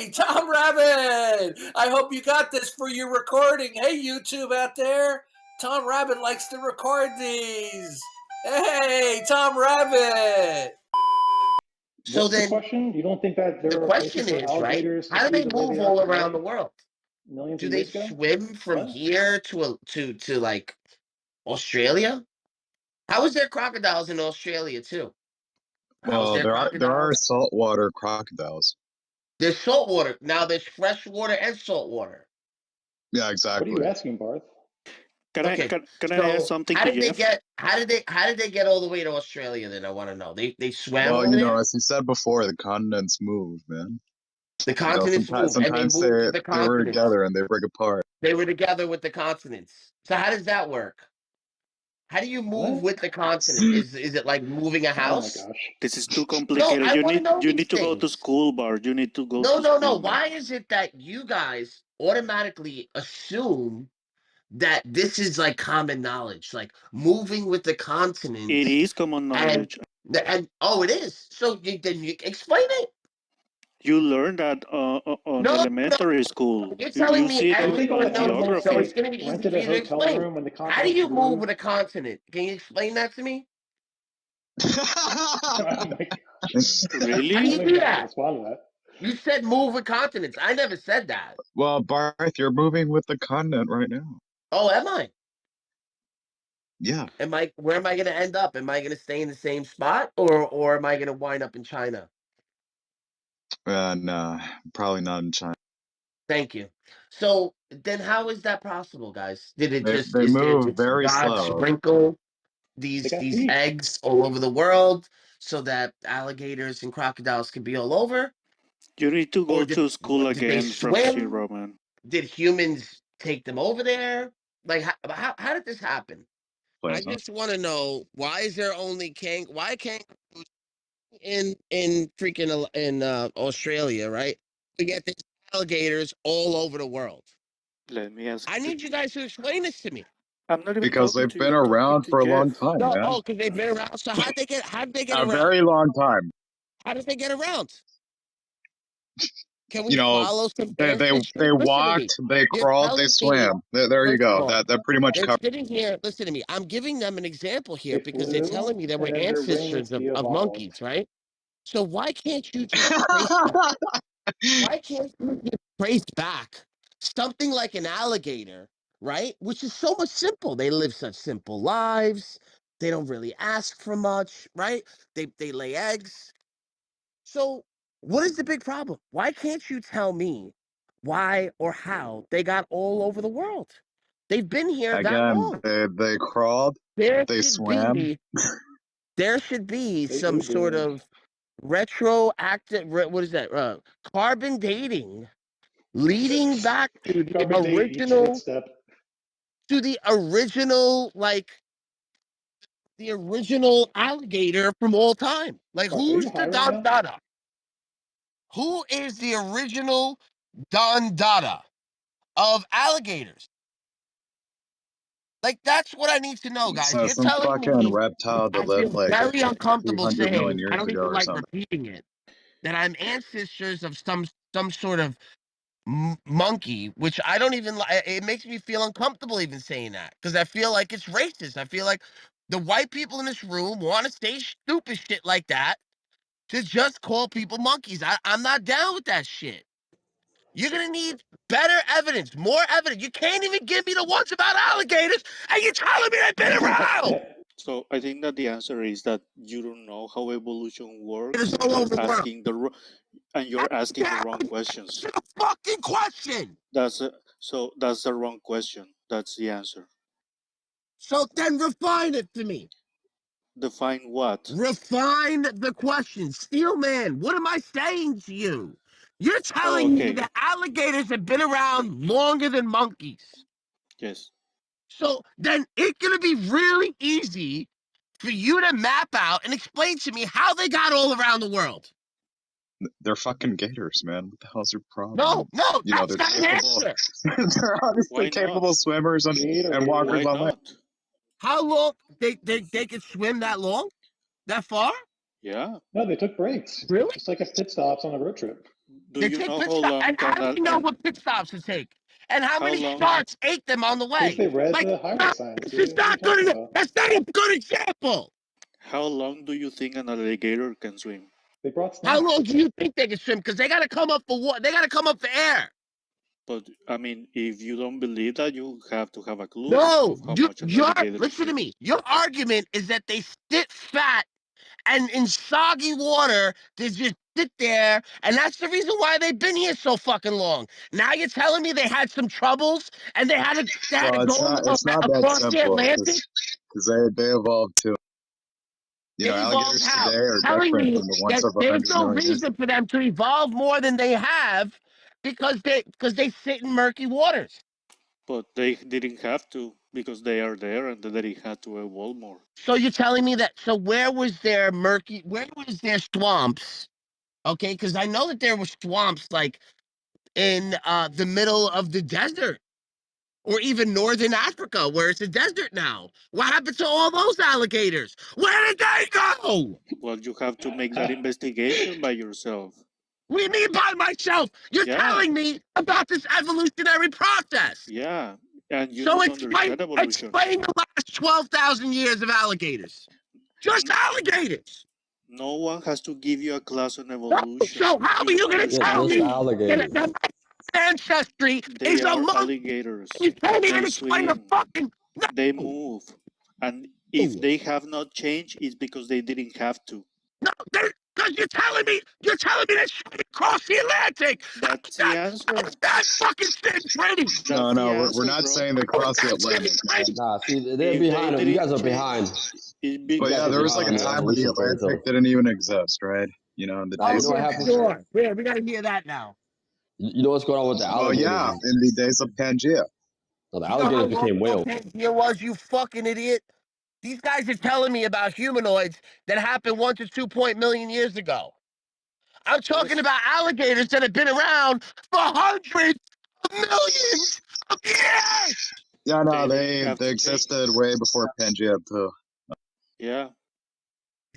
Hey, Tom Rabbit! I hope you got this for your recording. Hey, YouTube out there. Tom Rabbit likes to record these. Hey, Tom Rabbit! So What's the then question? You don't think that there the are places question for is, right? alligators to How do be they the way move they are all around the today, world? millions Do of they years ago? swim from What? here to like Australia? How is there crocodiles in Australia too? How is Well, there there are crocodiles? saltwater crocodiles. There's saltwater. Now there's freshwater and saltwater. Yeah, What are exactly. you asking, Barth? Can Okay, I ask so something how to did they Jeff? get how did they get all the way to Australia then? I want to know. They swam Well, over there? as you said before, the continents move, man. The continents Sometimes moved and they sometimes moved with the they were continents. together and they break apart. They were together with the continents. So how does that work? How do you move What? with the continent? Is it like moving a Oh my house? gosh. This is too No, complicated. I want to know You these need to go to things. school, Bart. You need to go No, to no, no. school, man. Why is it that you guys automatically assume that this is like common knowledge, like moving with the It continents is common and knowledge. and oh, it is. So then you explain it. You learn that on No, no. elementary school. You're You telling me see it I on, think everyone all on the knows it, so it's geography. ancestors going to be easy rented for a you to hotel explain. room when the How do continents you move moved. with a continent? Can you explain that to me? Oh my gosh. How do Really? I you don't do even know how to that? respond to that. You said move with continents. I never said that. Well, Barth, you're moving with the continent right now. Oh, am I? Yeah. Where am I going to end up? Am I going to stay in the same spot or am I going to wind up in China? And probably not in China. Thank you. So then how is that possible, guys? They Is there move just very God slow. sprinkle They got these feet. eggs all over the world so that alligators and crocodiles can be all over? You need to go Or to school did they again from swim? zero, man. Did humans take them over there? Like how did this happen? I Planet. just want to know, why is there only why kangaroos in freaking in Australia, right? We get these alligators all over the world. Let me ask. I need you guys to explain this to me. I'm not even Because talking they've to you. been I'm talking around to for a long Jeff. time, No, man. because they've been around. So how did they get A around? very long time. How did they get around? Can we You know, follow some they ancestry? Listen to me. walked, they You're crawled, they telling me, swam. There you first of go. all, That pretty much they're covers. sitting here. Listen to me. I'm giving them an example here They because they're telling flew, me that and we're then their wings ancestors de of evolved. monkeys, right? So why can't you just trace back? Why can't you just trace back something like an alligator, right? Which is so much simple. They live such simple lives. They don't really ask for much, right? They lay eggs. So what is the big problem? Why can't you tell me why or how they got all over the world? They've been here that Again, long. they crawled, There they should swam. be there should be They some sort Ubered. of retroactive what is that? Carbon dating leading back to the Carbon date each original footstep. like the original alligator from all time. Like Barth, are you who's the high right Don now? Dada? Who is the original Don Dada of alligators? Like that's what I need to know, guys. You're Some telling fucking me, reptile that I feel lived like very uncomfortable 300 million saying, I years don't ago even or like something. repeating it, that I'm ancestors of some sort of monkey, which I don't even like. It makes me feel uncomfortable even saying that because I feel like it's racist. I feel like the white people in this room want to say stupid shit like that to just call people monkeys. I'm not down with that shit. You're gonna need better evidence, more evidence. You can't even give me the ones about alligators, and you're telling me they've been around. So I think that the answer is that you don't know how evolution works, It's and all over the world. you're asking the wrong That's questions. a fucking question. That's the wrong question. That's the answer. So then refine it to me. Define what? Refine the question. Steel man, what am I saying to you? You're Oh, telling me okay. that alligators have been around longer than monkeys. Yes. So then it's going to be really easy for you to map out and explain to me how they got all around the world. They're fucking gators, man. What the hell's your problem? No, They're that's not an capable. answer. They're obviously Why not? capable swimmers and walkers Why on land. not? How long? They could swim that long? That far? Yeah. No, they took breaks, Really? just like at pit stops on a road trip. Do They you take know pit how stops. long And how can do you know what pit stops to take? And how how many long sharks ate them on the Because way? they read Like, the highway signs, this dude. is What are you not talking good. about? That's not a good example. how long do you think an alligator can swim? They brought How snacks. long do you think they can swim? Because they got to come up for what? They got to come up for air. But I mean, if you don't believe that, you have to have a clue No, of how much an alligator listen to swims. me. Your argument is that they sit fat and in soggy water, they just sit there, and that's the reason why they've been here so fucking long. Now you're telling me they had some troubles and they had to Well, go it's not that across the simple Atlantic? because they evolved too. You know, They evolved alligators how? today are Telling different me than the ones that of there's 100 no million years reason ago. for them to evolve more than they have because they sit in murky waters. But they didn't have to because they are there and they had to evolve more. So you're telling me that? So where was their swamps? Okay, because I know that there were swamps like in the middle of the desert or even northern Africa where it's a desert now. What happened to all those alligators? Where did they go? Well, you have to make that investigation by yourself. What do you mean by myself? You're Yeah, telling me about this evolutionary process. yeah. And you So need to understand evolution. explain the last 12,000 years of alligators. Just N- alligators. No one has to give you a class on No, evolution. so how You are you don't going to Yeah, tell just understand. me alligators. that my ancestry They is a are monkey? alligators. You can't even They explain the swim. fucking They no. move. And if they have not changed, it's because they didn't have to. No, because you're telling me they swam across the Atlantic. That's the How answer. is that fucking shit pretty? That's the We're answer, not bro. saying they How is cross the that shit Atlantic, pretty? man. Nah, see, they're If they behind. You guys didn't are change, behind. it's You But guys yeah, are because there they was behind like on a the didn't time have when to. the evolution thing. Atlantic So didn't even exist, right? You know, in the Oh, you days know of what yeah, happens. Pangea. sure. Yeah, we got to hear that now. You know what's going on with the Well, alligators yeah, is in the days of Pangea. no, the You know how alligators long became ago whales. Pangea was, you fucking idiot? These guys are telling me about humanoids that happened 1 to 2 million years ago. I'm talking Yes, about alligators that have been around for hundreds of millions of years. Yeah, no, they didn't they have they to change. existed way before Pangea too. Yeah.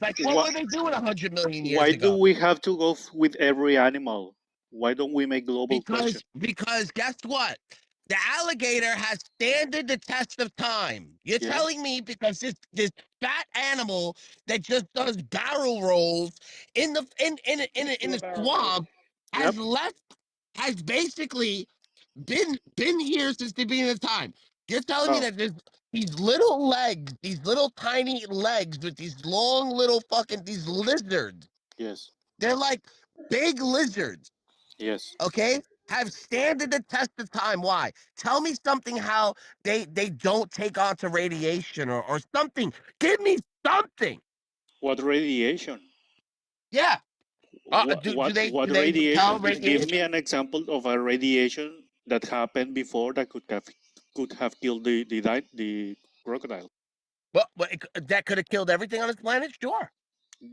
Like, what Why, were they doing 100 million years why do ago? we have to go with every animal? Why don't we make global question? Because guess what? The alligator has standed the test of time. You're Yeah. telling me because this fat animal that just does barrel rolls in the in Do a the barrel roll. swamp Yep. has basically been here since the beginning of time. You're telling me How? that there's these little legs, these little tiny legs with these long little fucking these lizards. Yes. They're like big lizards, Yes. okay? Have standed the test of time. Why? Tell me something how they don't take on to radiation or something. Give me something. What radiation? Yeah. What Do what they what do they tell radiation? Give me radiation? an example of a radiation that happened before that could have killed the crocodile. Well, that could have killed everything on this planet. Sure.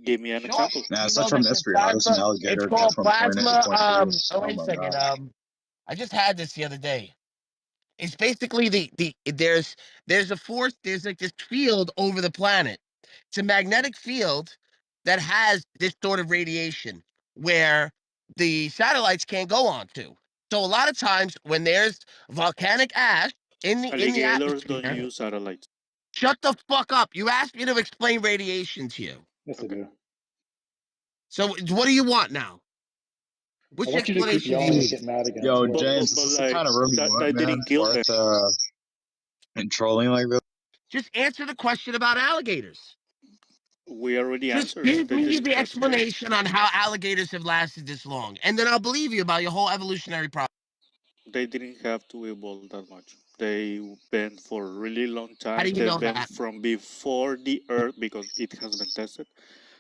Give me an Sure. example. Yeah, You it's know such a that the mystery. How does an plasma, it's alligator get called from point A to plasma. point B? Oh, Oh wait a my second. god. I just had this the other day. It's basically there's a force, there's like this field over the planet. It's a magnetic field that has this sort of radiation where the satellites can't go on to. So a lot of times when there's volcanic ash in the Alligators don't atmosphere, use satellites. shut the fuck up. You asked me to explain radiation to you. Yes, I Okay. do. So what do you want now? I Which want you to keep explanation do you yelling and need? get mad again Yo, too. But James, but is but this the like kind of room you that want, that man? didn't kill them. Bart and trolling like this? Just answer the question about alligators. We already Just answered. give They me didn't the have to change. explanation on how alligators have lasted this long, and then I'll believe you about your whole evolutionary process. They didn't have to evolve that much. They've been for a really long How do time. you They've know been that? from before the Earth because it has been tested.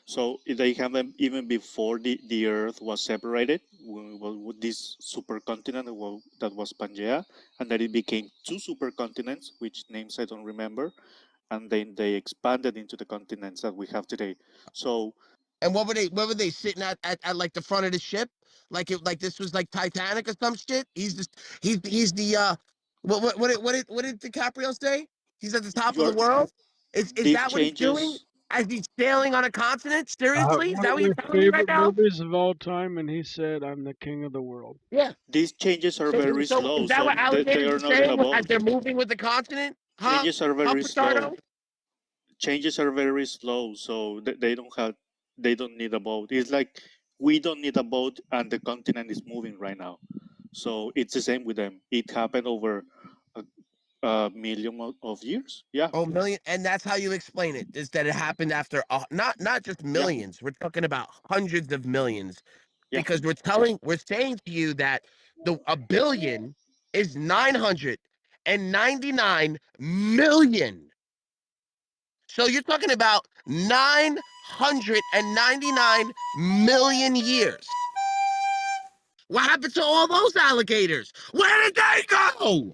So they have them even before the Earth was separated. With this supercontinent that was Pangea, and then it became two supercontinents, which names I don't remember, and then they expanded into the continents that we have today. So And what were they sitting at like the front of the ship? Like this was like Titanic or some shit? He's the what did DiCaprio say? He's at the top of the your world? Is these that what he's doing? changes As he's sailing on a continent? Seriously? Is One that of what you're my telling me right favorite now? movies of all time, and he said, "I'm the king of the world." Yeah. These changes are So, very so slow, is that so what they alligators are are not in a saying as boat. they're moving with the continent? Huh? Changes are Huh, very slow. Patardo? Changes are very slow, so they don't need a boat. It's like we don't need a boat, and the continent is moving right now. So it's the same with them. It happened over a million of years. Yeah, Oh, million, and that's how you explain it, is that it happened after not just yeah, millions. We're talking about hundreds of millions, yeah. because we're saying to you that a billion is 999 million. So you're talking about 999 million years. What happened to all those alligators? Where did they go?